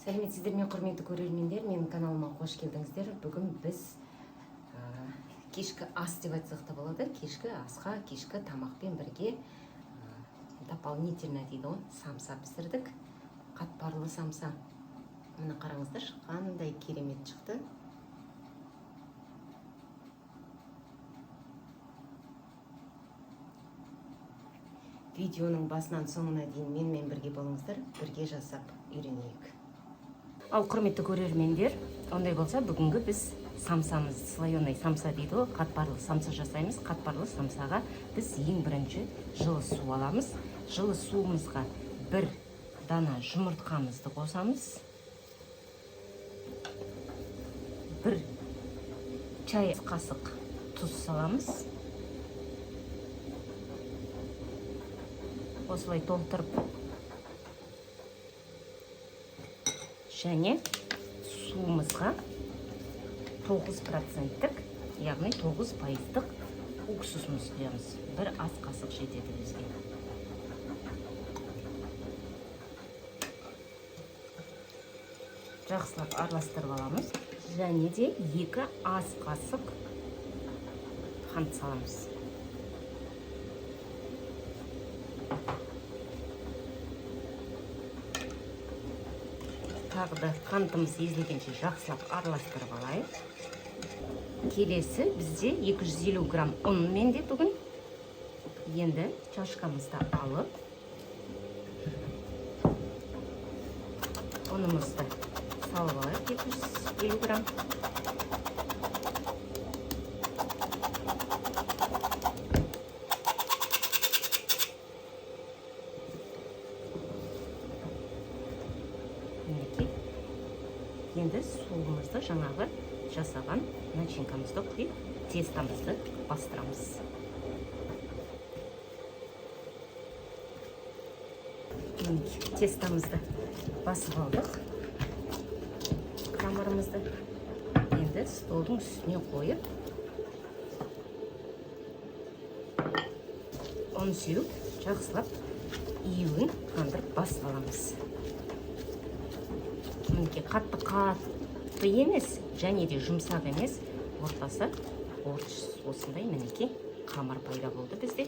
Сәлеметсіздер ме, құрметті көрермендер, менің каналыма қош келдіңіздер. Бүгін біз кешкі ас деп айтсақ та болады. Кешкі асқа, кешкі тамақпен бірге дополнительно дейді ғой, самса пісірдік. Қатпарлы самса. Мына қараңыздар, қандай керемет шықты. Видеоның басынан соңына дейін менімен бірге болыңыздар, бірге жасап үйренейік. Ал құрметті көрермендер, ондай болса, бүгінгі біз самсамыз, слоеный самса дейді ғой, қатпарлы самса жасаймыз. Қатпарлы самсаға біз ең бірінші жылы су аламыз. Жылы суымызға бір дана жұмыртқамызды қосамыз. Бір чай қасық тұз саламыз. Осылай толтырып, және суымызға 9%-тік, яғни 9%-тік уксусымыз құямыз. Бір ас қасық жетеді бізге. Жақсылап араластырып аламыз. Және де 2 ас қасық қант саламыз. Тағы да қантымыз езілгенше жақсылап араластырып алайық. Келесі бізде 250 грамм ұн менде бүгін. Енді чашкамызды алып, ұнымызды салып алайық, 250 грамм. Енді суымызды жаңағы жасаған начинкамызды құйып, тестамызды бастырамыз. Тестамызды басып алдық. Қамырымызды енді столдың үстіне қойып, оны сеуіп, жақсылап июін қандырып басып аламыз. Қатты емес, және де жұмсақ емес, ортасы осындай мінеки қамыр пайда болды бізде.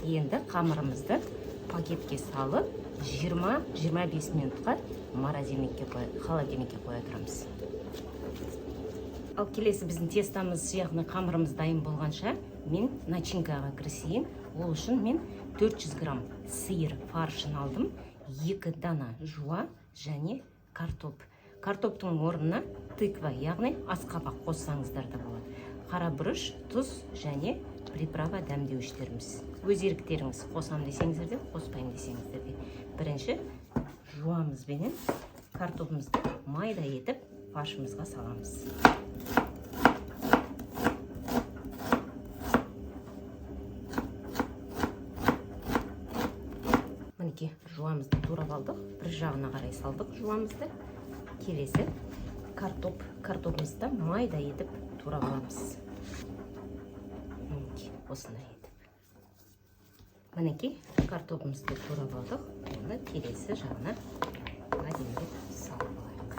Енді қамырымызды пакетке салып 20-25 минутқа холодильникке қоя тұрамыз. Ал келесі біздің тестамыз, яғни қамырымыз дайын болғанша, мен начинкаға кірісейін. Ол үшін мен 400 грамм сиыр фаршын алдым, 2 дана жуа және картоп. Картоптың орнына тыква, яғни асқабақ қоссаңыздар да болады. Қара бұрыш, тұз және приправа дәмдеуіштеріміз. Өз еріктеріңіз, қосам десеңіздер де, қоспайын десеңіздер де. Бірінші жуамызбенен картопымызды майда етіп фаршымызға саламыз. Мінеки жуамызды турап алдық, бір жағына қарай салдық жуамызды. Келесі картопымызды майда етіп турап аламыз. Осындай етіп. Мінеки картопымызды турап алдық. Оны келесі жағына әдемілеп салып алайық.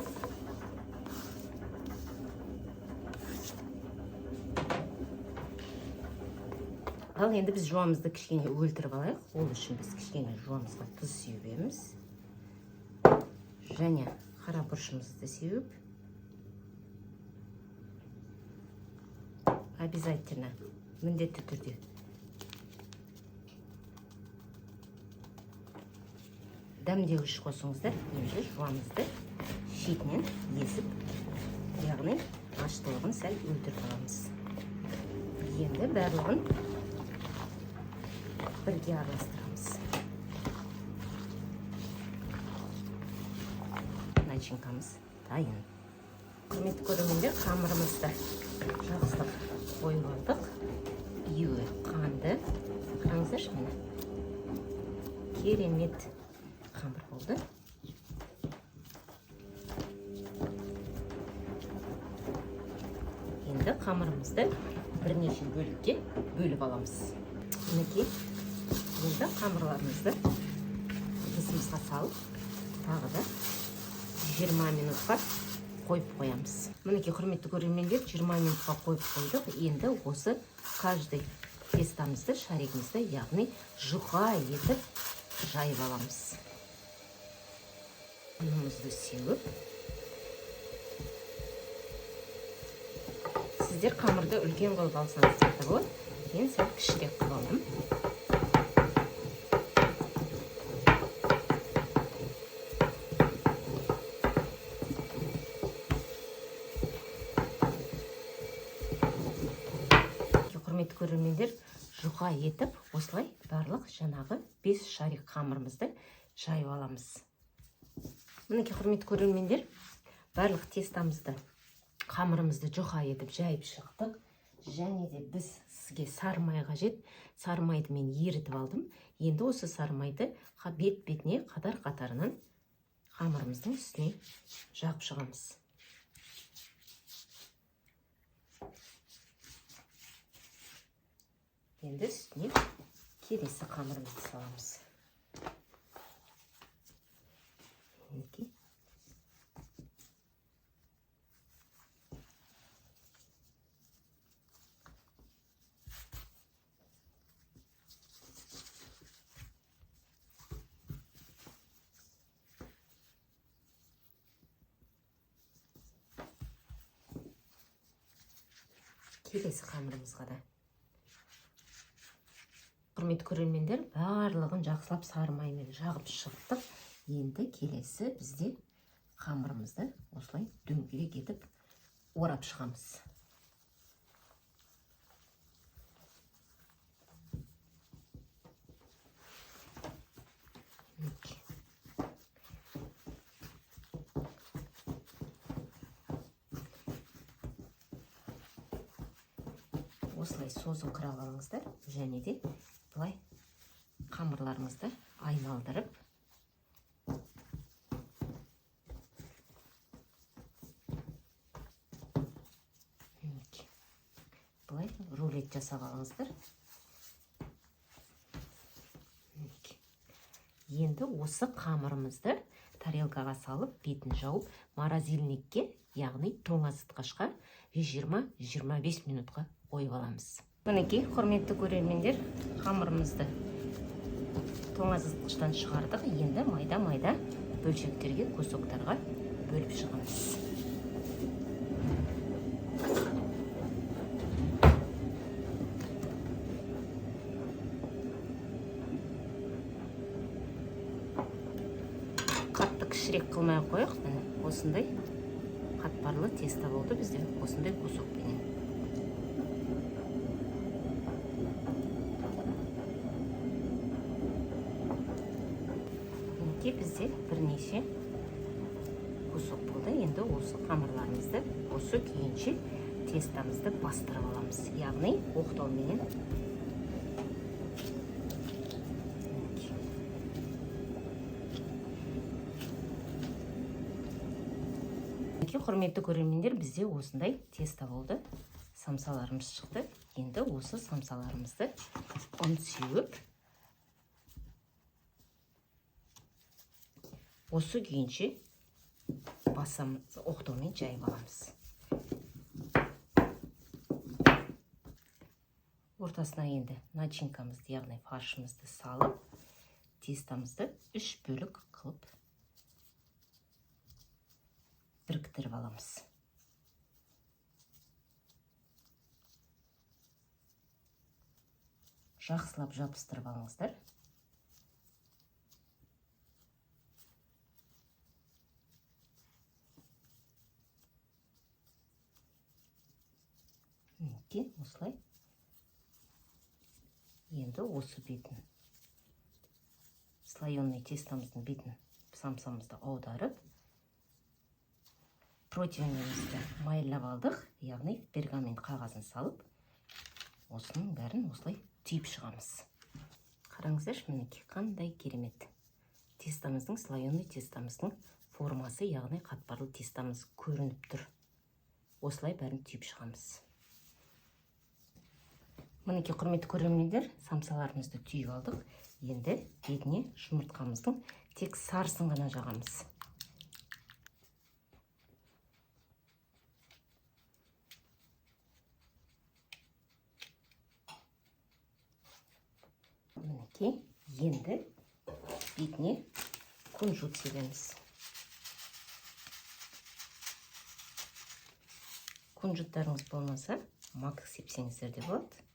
Ал енді біз жуамызды кішкене өлтіріп алайық. Ол үшін біз кішкене жуамызға тұз сеуеміз. Және қара бұрышымызды сеуіп, обязательно, міндетті түрде дәмдеуіш қосыңыздар. Енді жуамызды шетінен езіп, яғни аштылығын сәл өлтіріп аламыз. Енді барлығын бірге араластырамыз. Начинкамыз дайын. Құрметті көрермендер, қамырымызды жақсылап қойып алдық. Июі қанды. Қараңыздаршы мені. Керемет қамыр болды. Енді қамырымызды бірнеше бөлікке бөліп аламыз. Мінекей, енді қамырларымызды ыдысымызға салып, тағы да 20 минутқа қойып қоямыз. Мінекей құрметті көрермендер, 20 минутқа қойып қойдық. Енді осы каждый тестамызды, шаригімізді, яғни жұқа етіп жайып аламыз. Ұнымызды сеуіп. Сіздер қамырды үлкен қойып алсаңыз да болады. Мен сәл кішірек қылып алдым. Құрметті көрермендер, жұқа етіп, осылай барлық жаңағы 5 шарик қамырымызды жайып аламыз. Мінекей құрметті көрермендер, барлық тестамызды, қамырымызды жұқа етіп жайып шықтық. Және де біз сізге сары май қажет. Сары майды мен ерітіп алдым. Енді осы сары майды бет-бетіне қатар-қатарынан қамырымыздың үстіне жағып шығамыз. Енді үстіне келесі қамырымызды саламыз. Мінекей. Келесі қамырымызға да. Құрметті көрермендер, барлығын жақсылап сары маймен жағып шықтық. Енді келесі бізде қамырымызды осылай дөңгелек етіп орап шығамыз. Осылай созыңқырап алыңыздар, және де бұлай қамырларыңызды айналдырып бұлай рулет жасап алыңыздар. Енді осы қамырымызды тарелкаға салып, бетін жауып, морозильникке, яғни тоңазытқышқа 20-25 минутқа қойып аламыз. Мінекей, құрметті көрермендер, қамырымызды тоңазытқыштан шығардық. Енді майда-майда бөлшектерге, көсоқтарға бөліп шығамыз. Қатты кішірек қылмай қойық. Осындай қатпарлы теста болды бізде, осындай көсокпенен. Бізде бірнеше көсок болды. Енді осы қамырларымызды осы күйінше тестамызды бастырып аламыз. Яғни оқтауменен. Құрметті көрермендер, бізде осындай теста болды. Самсаларымыз шықты. Енді осы самсаларымызды ұн сеуіп осы күйінше басамыз, оқтаумен жайып аламыз. Ортасына енді начинкамызды, яғни фаршымызды салып, тестамызды 3 бөлік қылып біріктіріп аламыз. Жақсылап жабыстырып алыңыздар. Осылай. Енді осы бетін, слоеный тестамыздың бетін самсамызды аударып, противнемізді майлап алдық, яғни пергамент қағазын салып, осының бәрін осылай түйіп шығамыз. Қараңыздар, мінекей қандай керемет. Тестамыздың, слоеный тестамыздың формасы, яғни қатпарлы тестамыз көрініп тұр. Осылай бәрін түйіп шығамыз. Мінекей құрметті көрермендер, самсаларымызды түйіп алдық. Енді бетіне жұмыртқамыздың тек сарысын ғана жағамыз. мінекей енді бетіне кунжут себеміз. Кунжуттарыңыз болмаса мак сепсеңіздер де болады.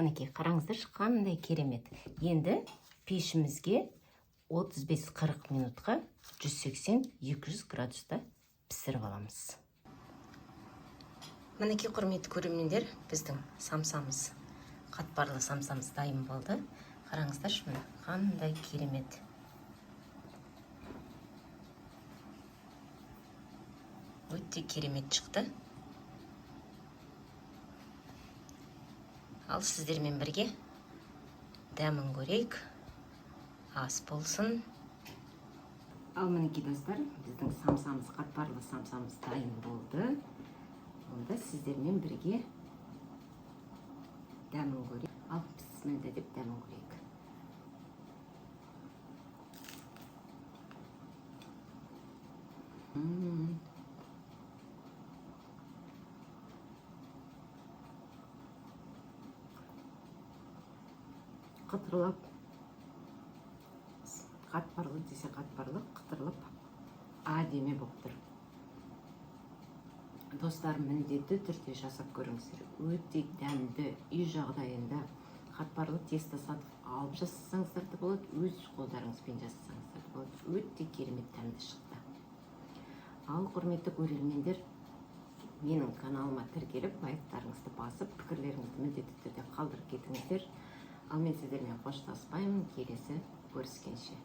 Мінекей қараңыздар, қандай керемет. Енді пешімізге 35-40 минутқа 180-200 градуста пісіріп аламыз. Мінекей құрметті көрермендер, біздің самсамыз, қатпарлы самсамыз дайын болды. Қараңыздар, міне қандай керемет. Өте керемет шықты. Ал сіздермен бірге дәмін көрейік, ас болсын. Ал мінекей достар, біздің самсамыз, қатпарлы самсамыз дайын болды. Онда сіздермен бірге дәмін көрейік. Ал бісмілдә деп дәмін көрейік. Қытырлап, қатпарлы десе қатпарлы, қытырлап әдемі болып тұр. Достар, міндетті түрде жасап көріңіздер. Өте дәмді, үй жағдайында қатпарлы тесто сатып алып жасасаңыздар да болады, өз қолдарыңызбен жасасаңыздар да болады. Өте керемет дәмді шықты. Ал құрметті көрермендер, менің каналыма тіркеліп, лайктарыңызды басып, пікірлеріңізді міндетті түрде қалдырып кетіңіздер. Ал мен сіздермен қоштаспаймын, келесі көріскенше.